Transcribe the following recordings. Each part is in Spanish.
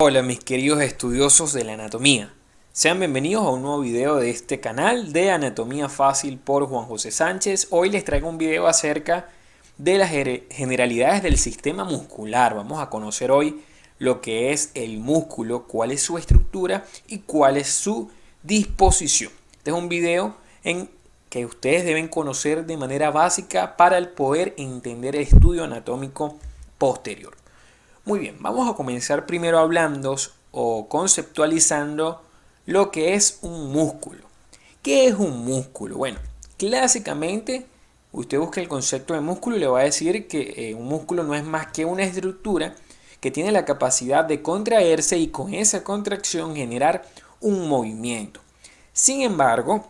Hola mis queridos estudiosos de la anatomía, sean bienvenidos a un nuevo video de este canal de Anatomía Fácil por Juan José Sánchez. Hoy les traigo un video acerca de las generalidades del sistema muscular. Vamos a conocer hoy lo que es el músculo, cuál es su estructura y cuál es su disposición. Este es un video en que ustedes deben conocer de manera básica para el poder entender el estudio anatómico posterior. Muy bien, vamos a comenzar primero hablando o conceptualizando lo que es un músculo. ¿Qué es un músculo? Bueno, clásicamente usted busca el concepto de músculo y le va a decir que un músculo no es más que una estructura que tiene la capacidad de contraerse y con esa contracción generar un movimiento. Sin embargo,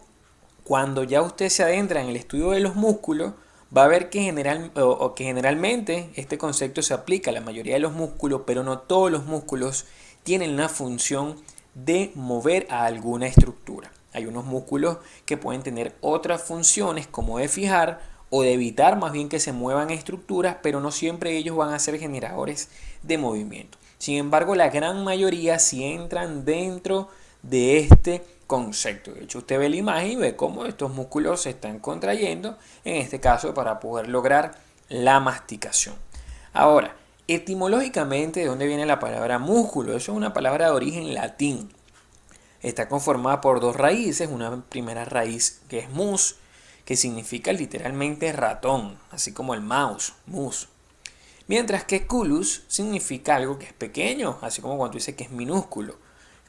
cuando ya usted se adentra en el estudio de los músculos, va a ver que generalmente este concepto se aplica a la mayoría de los músculos, pero no todos los músculos tienen la función de mover a alguna estructura. Hay unos músculos que pueden tener otras funciones como de fijar o de evitar más bien que se muevan estructuras, pero no siempre ellos van a ser generadores de movimiento. Sin embargo, la gran mayoría sí entran dentro de este concepto. De hecho, usted ve la imagen y ve cómo estos músculos se están contrayendo, en este caso para poder lograr la masticación. Ahora, etimológicamente, ¿de dónde viene la palabra músculo? Eso es una palabra de origen latín. Está conformada por dos raíces. Una primera raíz que es mus, que significa literalmente ratón, así como el mouse, mus. Mientras que culus significa algo que es pequeño, así como cuando dice que es minúsculo,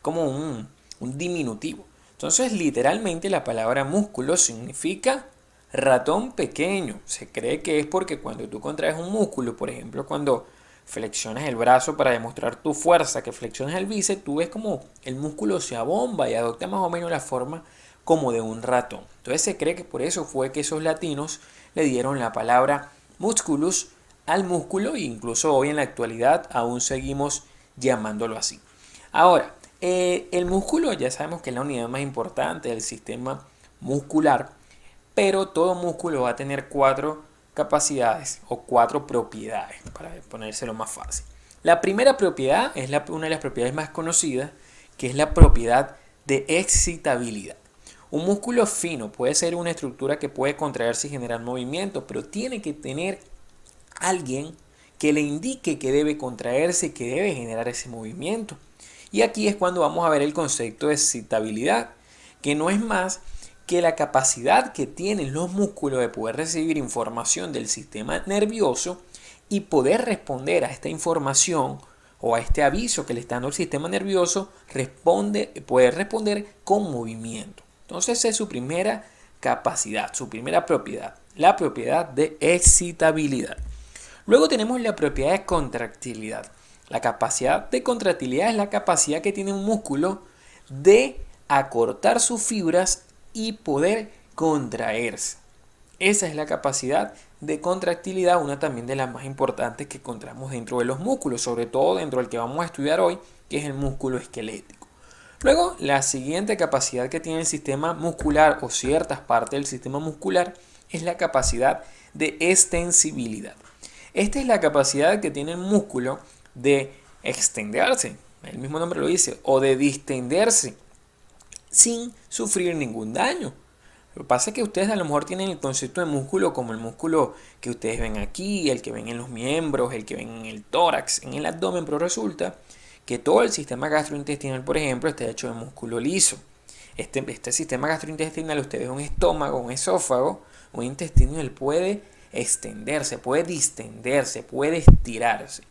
como un diminutivo. Entonces, literalmente la palabra músculo significa ratón pequeño. Se cree que es porque cuando tú contraes un músculo, por ejemplo, cuando flexionas el brazo para demostrar tu fuerza, que flexionas el bíceps, tú ves como el músculo se abomba y adopta más o menos la forma como de un ratón. Entonces se cree que por eso fue que esos latinos le dieron la palabra musculus al músculo e incluso hoy en la actualidad aún seguimos llamándolo así. Ahora, el músculo ya sabemos que es la unidad más importante del sistema muscular, pero todo músculo va a tener cuatro capacidades o cuatro propiedades, para ponérselo más fácil. La primera propiedad es una de las propiedades más conocidas, que es la propiedad de excitabilidad. Un músculo fino puede ser una estructura que puede contraerse y generar movimiento, pero tiene que tener alguien que le indique que debe contraerse y que debe generar ese movimiento. Y aquí es cuando vamos a ver el concepto de excitabilidad, que no es más que la capacidad que tienen los músculos de poder recibir información del sistema nervioso y poder responder a esta información o a este aviso que le está dando el sistema nervioso, poder responder con movimiento. Entonces esa es su primera capacidad, su primera propiedad, la propiedad de excitabilidad. Luego tenemos la propiedad de contractilidad. La capacidad de contractilidad es la capacidad que tiene un músculo de acortar sus fibras y poder contraerse. Esa es la capacidad de contractilidad, una también de las más importantes que encontramos dentro de los músculos, sobre todo dentro del que vamos a estudiar hoy, que es el músculo esquelético. Luego, la siguiente capacidad que tiene el sistema muscular o ciertas partes del sistema muscular es la capacidad de extensibilidad. Esta es la capacidad que tiene el músculo de extenderse, el mismo nombre lo dice, o de distenderse sin sufrir ningún daño. Lo que pasa es que ustedes a lo mejor tienen el concepto de músculo como el músculo que ustedes ven aquí, el que ven en los miembros, el que ven en el tórax, en el abdomen, pero resulta que todo el sistema gastrointestinal, por ejemplo, está hecho de músculo liso. Este sistema gastrointestinal, ustedes ven un estómago, un esófago, un intestino, él puede extenderse, puede distenderse, puede estirarse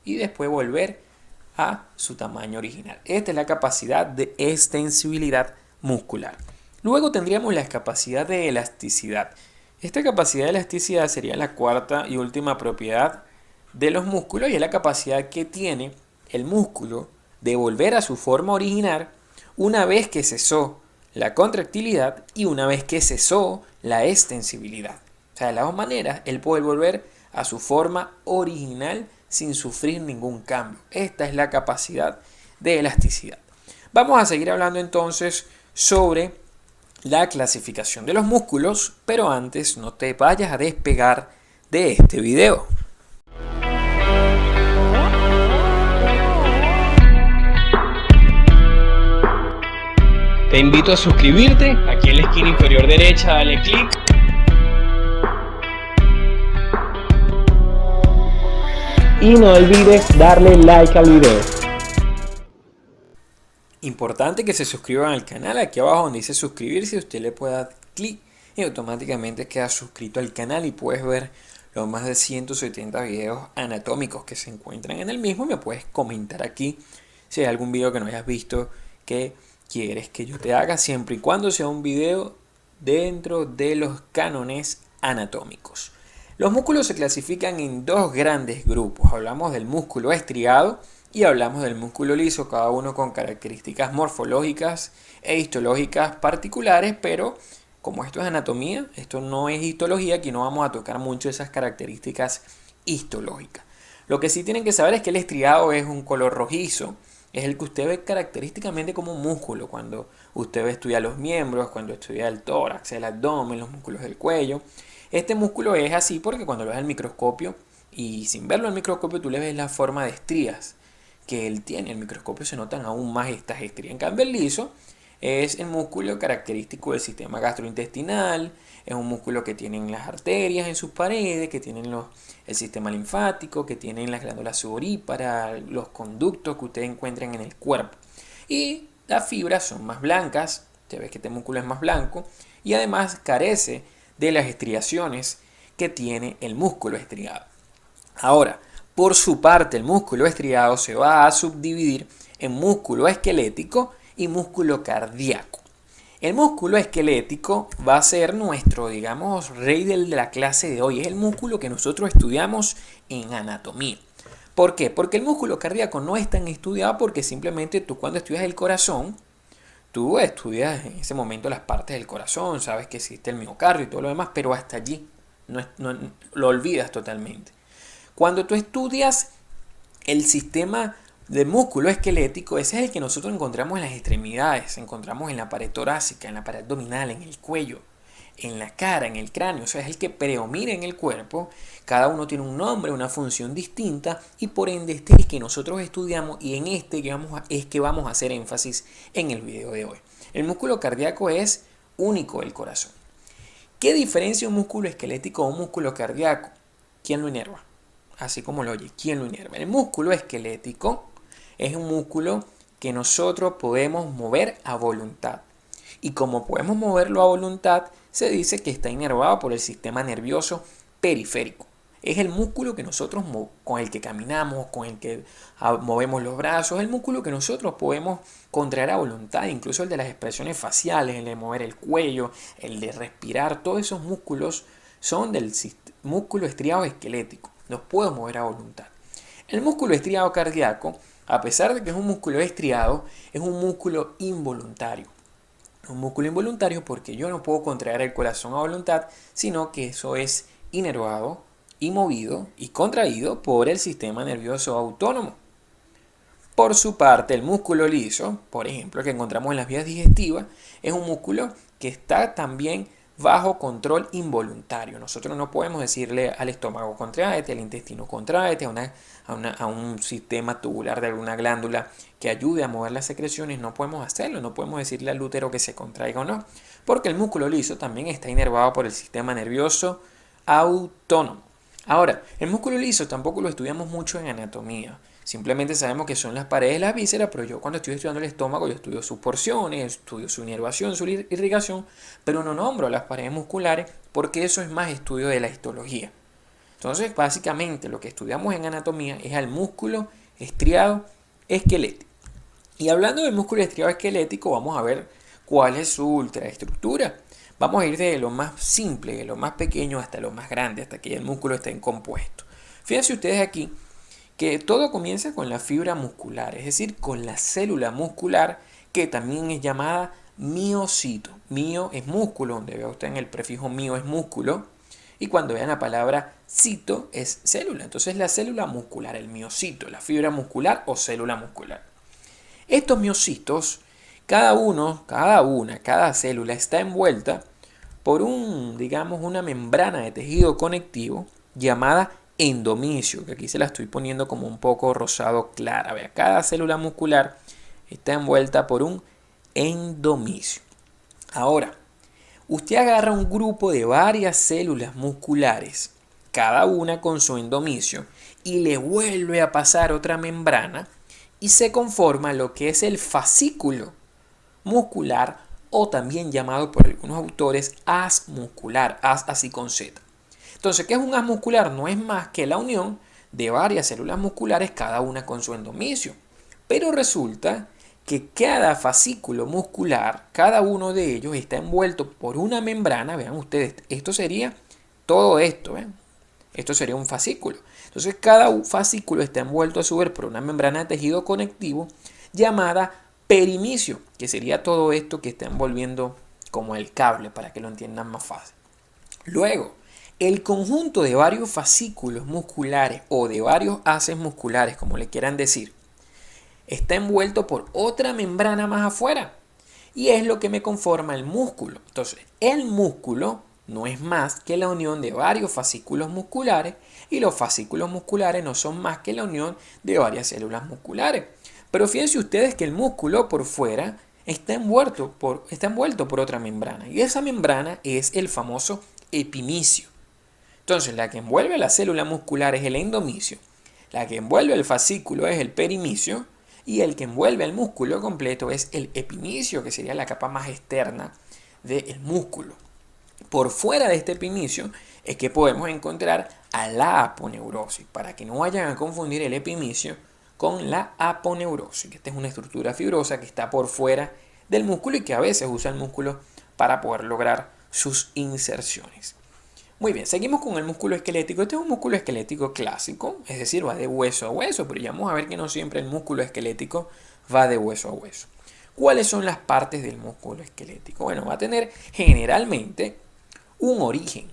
y después volver a su tamaño original. Esta es la capacidad de extensibilidad muscular. Luego tendríamos la capacidad de elasticidad. Esta capacidad de elasticidad sería la cuarta y última propiedad de los músculos y es la capacidad que tiene el músculo de volver a su forma original una vez que cesó la contractilidad y una vez que cesó la extensibilidad. O sea, de las dos maneras, él puede volver a su forma original sin sufrir ningún cambio. Esta es la capacidad de elasticidad. Vamos a seguir hablando entonces sobre la clasificación de los músculos, pero antes no te vayas a despegar de este video. Te invito a suscribirte, aquí en la esquina inferior derecha dale clic. Y no olvides darle like al video. Importante que se suscriban al canal, aquí abajo donde dice suscribirse, usted le puede dar clic y automáticamente queda suscrito al canal y puedes ver los más de 170 videos anatómicos que se encuentran en el mismo. Me puedes comentar aquí si hay algún video que no hayas visto que quieres que yo te haga, siempre y cuando sea un video dentro de los cánones anatómicos. Los músculos se clasifican en dos grandes grupos. Hablamos del músculo estriado y hablamos del músculo liso, cada uno con características morfológicas e histológicas particulares, pero como esto es anatomía, esto no es histología, aquí no vamos a tocar mucho esas características histológicas. Lo que sí tienen que saber es que el estriado es un color rojizo, es el que usted ve característicamente como un músculo cuando usted estudia los miembros, cuando estudia el tórax, el abdomen, los músculos del cuello. Este músculo es así porque cuando lo ves al microscopio y sin verlo al microscopio tú le ves la forma de estrías que él tiene. En el microscopio se notan aún más estas estrías. En cambio el liso es el músculo característico del sistema gastrointestinal, es un músculo que tienen las arterias en sus paredes, que tienen el sistema linfático, que tienen las glándulas sudoríparas, los conductos que ustedes encuentran en el cuerpo. Y las fibras son más blancas, se ve que este músculo es más blanco y además carece de las estriaciones que tiene el músculo estriado. Ahora, por su parte, el músculo estriado se va a subdividir en músculo esquelético y músculo cardíaco. El músculo esquelético va a ser nuestro, digamos, rey de la clase de hoy. Es el músculo que nosotros estudiamos en anatomía. ¿Por qué? Porque el músculo cardíaco no es tan estudiado porque simplemente tú cuando estudias el corazón, tú estudias en ese momento las partes del corazón, sabes que existe el miocardio y todo lo demás, pero hasta allí lo olvidas totalmente. Cuando tú estudias el sistema del músculo esquelético, ese es el que nosotros encontramos en las extremidades, encontramos en la pared torácica, en la pared abdominal, en el cuello, en la cara, en el cráneo, o sea, es el que predomina en el cuerpo. Cada uno tiene un nombre, una función distinta y por ende este es el que nosotros estudiamos y en este es que vamos a hacer énfasis en el video de hoy. El músculo cardíaco es único del corazón. ¿Qué diferencia un músculo esquelético a un músculo cardíaco? ¿Quién lo inerva? Así como lo oye, ¿quién lo inerva? El músculo esquelético es un músculo que nosotros podemos mover a voluntad. Y como podemos moverlo a voluntad, se dice que está inervado por el sistema nervioso periférico. Es el músculo que nosotros con el que caminamos, con el que movemos los brazos, el músculo que nosotros podemos contraer a voluntad, incluso el de las expresiones faciales, el de mover el cuello, el de respirar, todos esos músculos son del músculo estriado esquelético. Los puedo mover a voluntad. El músculo estriado cardíaco, a pesar de que es un músculo estriado, es un músculo involuntario. Un músculo involuntario porque yo no puedo contraer el corazón a voluntad, sino que eso es inervado y movido y contraído por el sistema nervioso autónomo. Por su parte, el músculo liso, por ejemplo, que encontramos en las vías digestivas, es un músculo que está también bajo control involuntario. Nosotros no podemos decirle al estómago contraete, al intestino contraete, a un sistema tubular de alguna glándula que ayude a mover las secreciones. No podemos hacerlo, no podemos decirle al útero que se contraiga o no, porque el músculo liso también está inervado por el sistema nervioso autónomo. Ahora, el músculo liso tampoco lo estudiamos mucho en anatomía. Simplemente sabemos que son las paredes de las vísceras, pero yo cuando estoy estudiando el estómago, yo estudio sus porciones, estudio su inervación, su irrigación, pero no nombro las paredes musculares porque eso es más estudio de la histología. Entonces, básicamente, lo que estudiamos en anatomía es al músculo estriado esquelético. Y hablando del músculo estriado esquelético, vamos a ver cuál es su ultraestructura. Vamos a ir de lo más simple, de lo más pequeño hasta lo más grande, hasta que el músculo esté en compuesto. Fíjense ustedes aquí que todo comienza con la fibra muscular, es decir, con la célula muscular que también es llamada miocito. Mio es músculo, donde vea usted en el prefijo mio es músculo, y cuando vean la palabra cito es célula. Entonces la célula muscular, el miocito, la fibra muscular o célula muscular. Estos miocitos, cada célula está envuelta por una membrana de tejido conectivo llamada endomisio, que aquí se la estoy poniendo como un poco rosado clara. Vea, cada célula muscular está envuelta por un endomisio. Ahora, usted agarra un grupo de varias células musculares, cada una con su endomisio, y le vuelve a pasar otra membrana y se conforma lo que es el fascículo muscular, o también llamado por algunos autores haz muscular, haz así con Z. Entonces, ¿qué es un haz muscular? No es más que la unión de varias células musculares, cada una con su endomisio. Pero resulta que cada fascículo muscular, cada uno de ellos está envuelto por una membrana. Vean ustedes, esto sería todo esto, ¿ven? Esto sería un fascículo. Entonces, cada fascículo está envuelto a su vez por una membrana de tejido conectivo llamada perimisio, que sería todo esto que está envolviendo como el cable, para que lo entiendan más fácil. Luego, el conjunto de varios fascículos musculares o de varios haces musculares, como le quieran decir, está envuelto por otra membrana más afuera y es lo que me conforma el músculo. Entonces, el músculo no es más que la unión de varios fascículos musculares y los fascículos musculares no son más que la unión de varias células musculares. Pero fíjense ustedes que el músculo por fuera está envuelto por otra membrana y esa membrana es el famoso epimisio. Entonces, la que envuelve a la célula muscular es el endomisio, la que envuelve el fascículo es el perimisio y el que envuelve al músculo completo es el epimisio, que sería la capa más externa del músculo. Por fuera de este epimisio es que podemos encontrar a la aponeurosis, para que no vayan a confundir el epimisio con la aponeurosis, que esta es una estructura fibrosa que está por fuera del músculo y que a veces usa el músculo para poder lograr sus inserciones. Muy bien, seguimos con el músculo esquelético. Este es un músculo esquelético clásico, es decir, va de hueso a hueso, pero ya vamos a ver que no siempre el músculo esquelético va de hueso a hueso. ¿Cuáles son las partes del músculo esquelético? Bueno, va a tener generalmente un origen.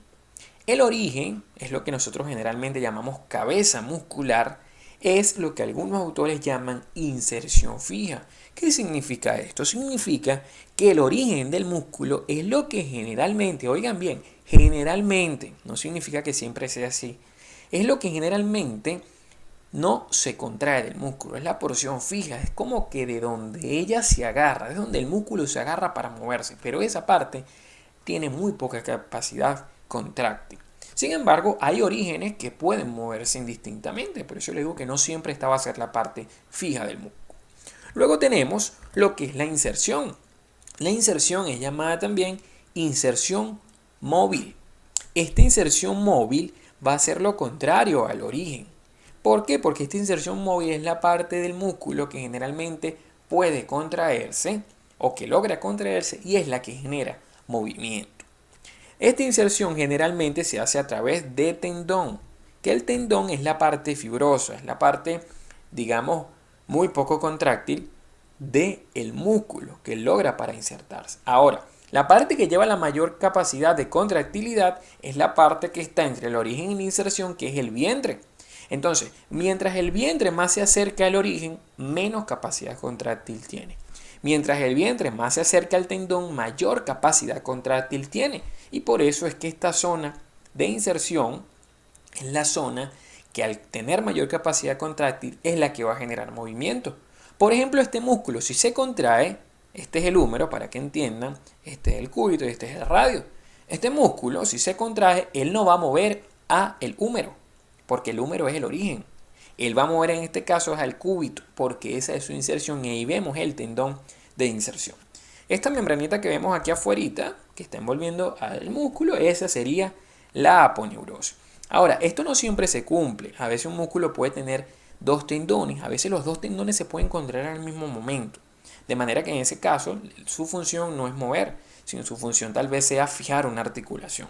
El origen es lo que nosotros generalmente llamamos cabeza muscular, es lo que algunos autores llaman inserción fija. ¿Qué significa esto? Significa que el origen del músculo es lo que generalmente, oigan bien, generalmente, no significa que siempre sea así, es lo que generalmente no se contrae del músculo, es la porción fija, es como que de donde ella se agarra, es donde el músculo se agarra para moverse, pero esa parte tiene muy poca capacidad contráctil. Sin embargo, hay orígenes que pueden moverse indistintamente, por eso les digo que no siempre esta va a ser la parte fija del músculo. Luego tenemos lo que es la inserción. La inserción es llamada también inserción móvil. Esta inserción móvil va a ser lo contrario al origen. ¿Por qué? Porque esta inserción móvil es la parte del músculo que generalmente puede contraerse o que logra contraerse y es la que genera movimiento. Esta inserción generalmente se hace a través de tendón, que el tendón es la parte fibrosa, es la parte, digamos, muy poco contráctil del músculo que logra para insertarse. Ahora, la parte que lleva la mayor capacidad de contractilidad es la parte que está entre el origen y la inserción, que es el vientre. Entonces, mientras el vientre más se acerca al origen, menos capacidad contráctil tiene. Mientras el vientre más se acerca al tendón, mayor capacidad contráctil tiene. Y por eso es que esta zona de inserción es la zona que al tener mayor capacidad contráctil es la que va a generar movimiento. Por ejemplo, este músculo, si se contrae, este es el húmero para que entiendan, este es el cúbito y este es el radio. Este músculo, si se contrae, él no va a mover a el húmero, porque el húmero es el origen. Él va a mover en este caso al cúbito, porque esa es su inserción y ahí vemos el tendón de inserción. Esta membranita que vemos aquí afuera, que está envolviendo al músculo, esa sería la aponeurosis. Ahora, esto no siempre se cumple. A veces un músculo puede tener dos tendones. A veces los dos tendones se pueden contraer al mismo momento. De manera que en ese caso su función no es mover, sino su función tal vez sea fijar una articulación.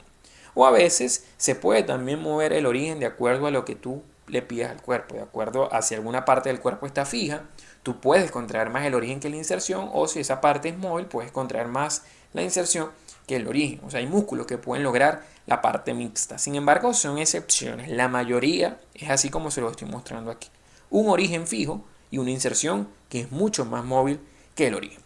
O a veces se puede también mover el origen de acuerdo a lo que tú le pidas al cuerpo. De acuerdo a si alguna parte del cuerpo está fija, tú puedes contraer más el origen que la inserción, o si esa parte es móvil, puedes contraer más la inserción que el origen. O sea, hay músculos que pueden lograr la parte mixta. Sin embargo, son excepciones. La mayoría es así como se lo estoy mostrando aquí. Un origen fijo y una inserción que es mucho más móvil que el origen.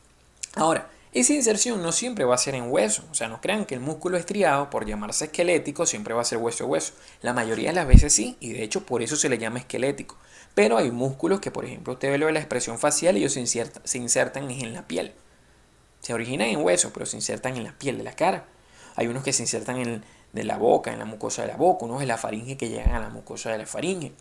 Ahora, esa inserción no siempre va a ser en hueso. O sea, no crean que el músculo estriado, por llamarse esquelético, siempre va a ser hueso a hueso. La mayoría de las veces sí, y de hecho por eso se le llama esquelético. Pero hay músculos que, por ejemplo, usted ve lo de la expresión facial y ellos se insertan en la piel. Se originan en huesos, pero se insertan en la piel de la cara. Hay unos que se insertan de la boca, en la mucosa de la boca, unos de la faringe que llegan a la mucosa de la faringe.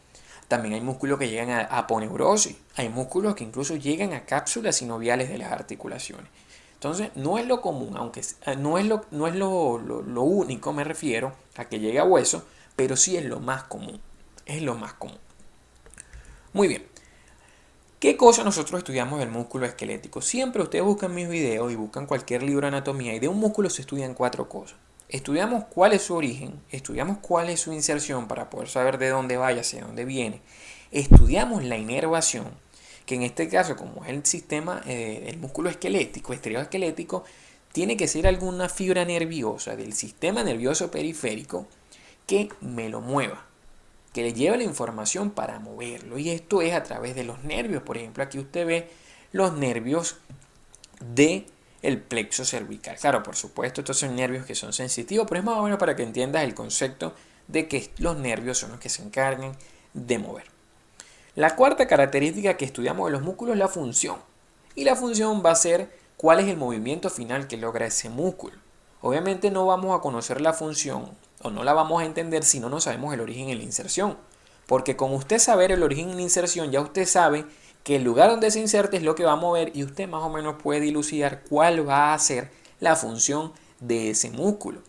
También hay músculos que llegan a aponeurosis. Hay músculos que incluso llegan a cápsulas sinoviales de las articulaciones. Entonces, no es lo común, aunque no es lo único, me refiero a que llegue a hueso, pero sí es lo más común. Es lo más común. Muy bien. ¿Qué cosa nosotros estudiamos del músculo esquelético? Siempre ustedes buscan mis videos y buscan cualquier libro de anatomía y de un músculo se estudian 4 cosas. Estudiamos cuál es su origen, estudiamos cuál es su inserción para poder saber de dónde vaya, hacia dónde viene. Estudiamos la inervación, que en este caso, como es el sistema del músculo esquelético, estereoesquelético, tiene que ser alguna fibra nerviosa del sistema nervioso periférico que me lo mueva, que le lleve la información para moverlo. Y esto es a través de los nervios. Por ejemplo, aquí usted ve los nervios del plexo cervical. Claro, por supuesto, estos son nervios que son sensitivos, pero es más o menos para que entiendas el concepto de que los nervios son los que se encargan de mover. La cuarta característica que estudiamos de los músculos es la función. Y la función va a ser cuál es el movimiento final que logra ese músculo. Obviamente no vamos a conocer la función o no la vamos a entender si no sabemos el origen y la inserción. Porque con usted saber el origen y la inserción, ya usted sabe que el lugar donde se inserte es lo que va a mover y usted más o menos puede dilucidar cuál va a ser la función de ese músculo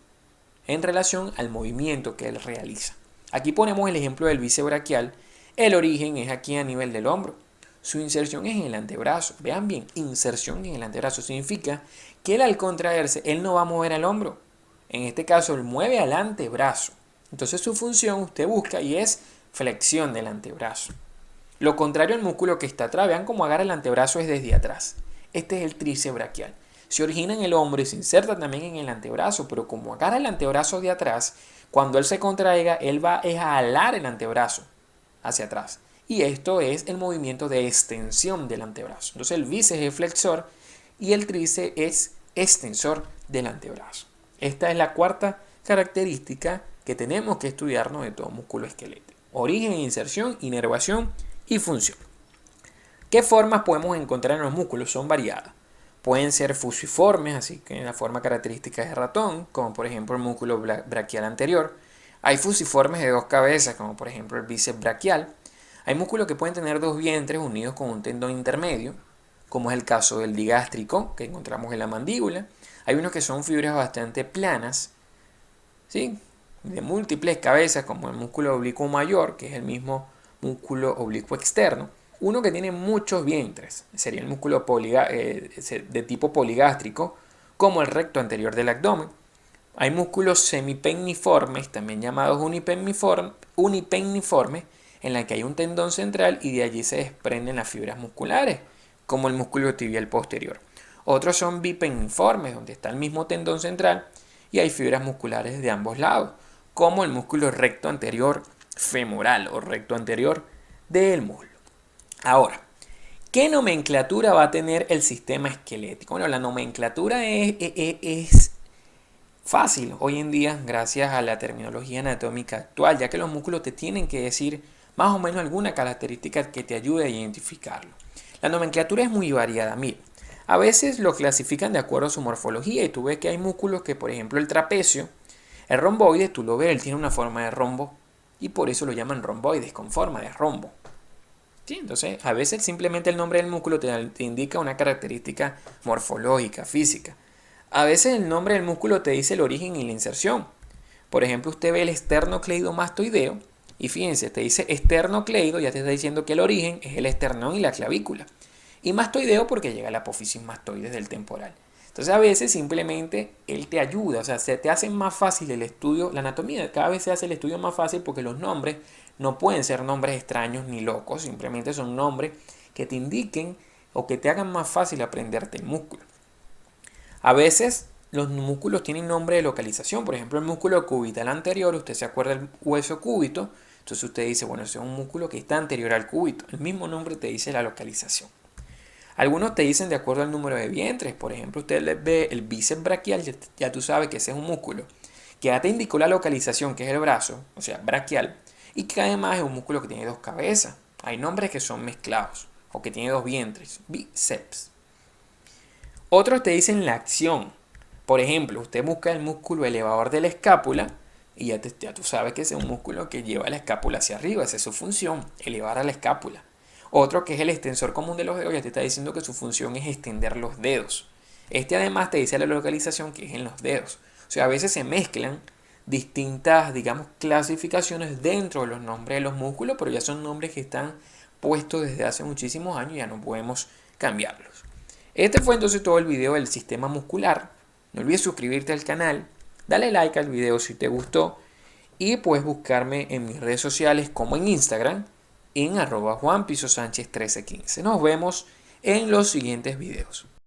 en relación al movimiento que él realiza. Aquí ponemos el ejemplo del bíceps braquial. El origen es aquí a nivel del hombro. Su inserción es en el antebrazo. Vean bien, inserción en el antebrazo significa que él al contraerse, él no va a mover al hombro. En este caso, él mueve al antebrazo. Entonces su función usted busca y es flexión del antebrazo. Lo contrario al músculo que está atrás, vean cómo agarra el antebrazo es desde atrás. Este es el tríceps braquial. Se origina en el hombro y se inserta también en el antebrazo, pero como agarra el antebrazo de atrás, cuando él se contraiga, él va a alar el antebrazo hacia atrás. Y esto es el movimiento de extensión del antebrazo. Entonces el bíceps es flexor y el tríceps es extensor del antebrazo. Esta es la cuarta característica que tenemos que estudiarnos de todo músculo esquelético. Origen, inserción, inervación y función. ¿Qué formas podemos encontrar en los músculos? Son variadas. Pueden ser fusiformes, así que la forma característica es de ratón, como por ejemplo el músculo braquial anterior. Hay fusiformes de 2 cabezas, como por ejemplo el bíceps braquial. Hay músculos que pueden tener 2 vientres unidos con un tendón intermedio, como es el caso del digástrico, que encontramos en la mandíbula. Hay unos que son fibras bastante planas, ¿sí?, de múltiples cabezas, como el músculo oblicuo mayor, que es el mismo músculo oblicuo externo. Uno que tiene muchos vientres, sería el músculo de tipo poligástrico, como el recto anterior del abdomen. Hay músculos semipenniformes, también llamados unipenniformes, en la que hay un tendón central y de allí se desprenden las fibras musculares, como el músculo tibial posterior. Otros son bipenniformes, donde está el mismo tendón central y hay fibras musculares de ambos lados, como el músculo recto anterior femoral o recto anterior del muslo. Ahora, ¿qué nomenclatura va a tener el sistema esquelético? Bueno, la nomenclatura es fácil hoy en día gracias a la terminología anatómica actual, ya que los músculos te tienen que decir más o menos alguna característica que te ayude a identificarlo. La nomenclatura es muy variada. Mira, a veces lo clasifican de acuerdo a su morfología y tú ves que hay músculos que, por ejemplo, el trapecio, el romboide, tú lo ves, él tiene una forma de rombo y por eso lo llaman romboides, con forma de rombo. ¿Sí? Entonces, a veces simplemente el nombre del músculo te indica una característica morfológica, física. A veces el nombre del músculo te dice el origen y la inserción. Por ejemplo, usted ve el esternocleidomastoideo y fíjense, te dice esternocleido, ya te está diciendo que el origen es el esternón y la clavícula. Y mastoideo porque llega a la apófisis mastoides del temporal. Entonces a veces simplemente él te ayuda, o sea, se te hace más fácil el estudio, la anatomía, cada vez se hace el estudio más fácil porque los nombres no pueden ser nombres extraños ni locos, simplemente son nombres que te indiquen o que te hagan más fácil aprenderte el músculo. A veces los músculos tienen nombre de localización, por ejemplo el músculo cubital anterior, usted se acuerda del hueso cúbito, entonces usted dice, bueno, ese es un músculo que está anterior al cúbito, el mismo nombre te dice la localización. Algunos te dicen de acuerdo al número de vientres, por ejemplo usted ve el bíceps braquial, ya tú sabes que ese es un músculo que ya te indicó la localización, que es el brazo, o sea, braquial, y que además es un músculo que tiene 2 cabezas. Hay nombres que son mezclados o que tiene 2 vientres, bíceps. Otros te dicen la acción. Por ejemplo, usted busca el músculo elevador de la escápula y ya tú sabes que ese es un músculo que lleva la escápula hacia arriba. Esa es su función, elevar a la escápula. Otro que es el extensor común de los dedos, ya te está diciendo que su función es extender los dedos. Este además te dice la localización que es en los dedos. O sea, a veces se mezclan distintas, digamos, clasificaciones dentro de los nombres de los músculos, pero ya son nombres que están puestos desde hace muchísimos años y ya no podemos cambiarlos. Este fue entonces todo el video del sistema muscular. No olvides suscribirte al canal, dale like al video si te gustó y puedes buscarme en mis redes sociales como en Instagram en @JuanPisoSánchez1315. Nos vemos en los siguientes videos.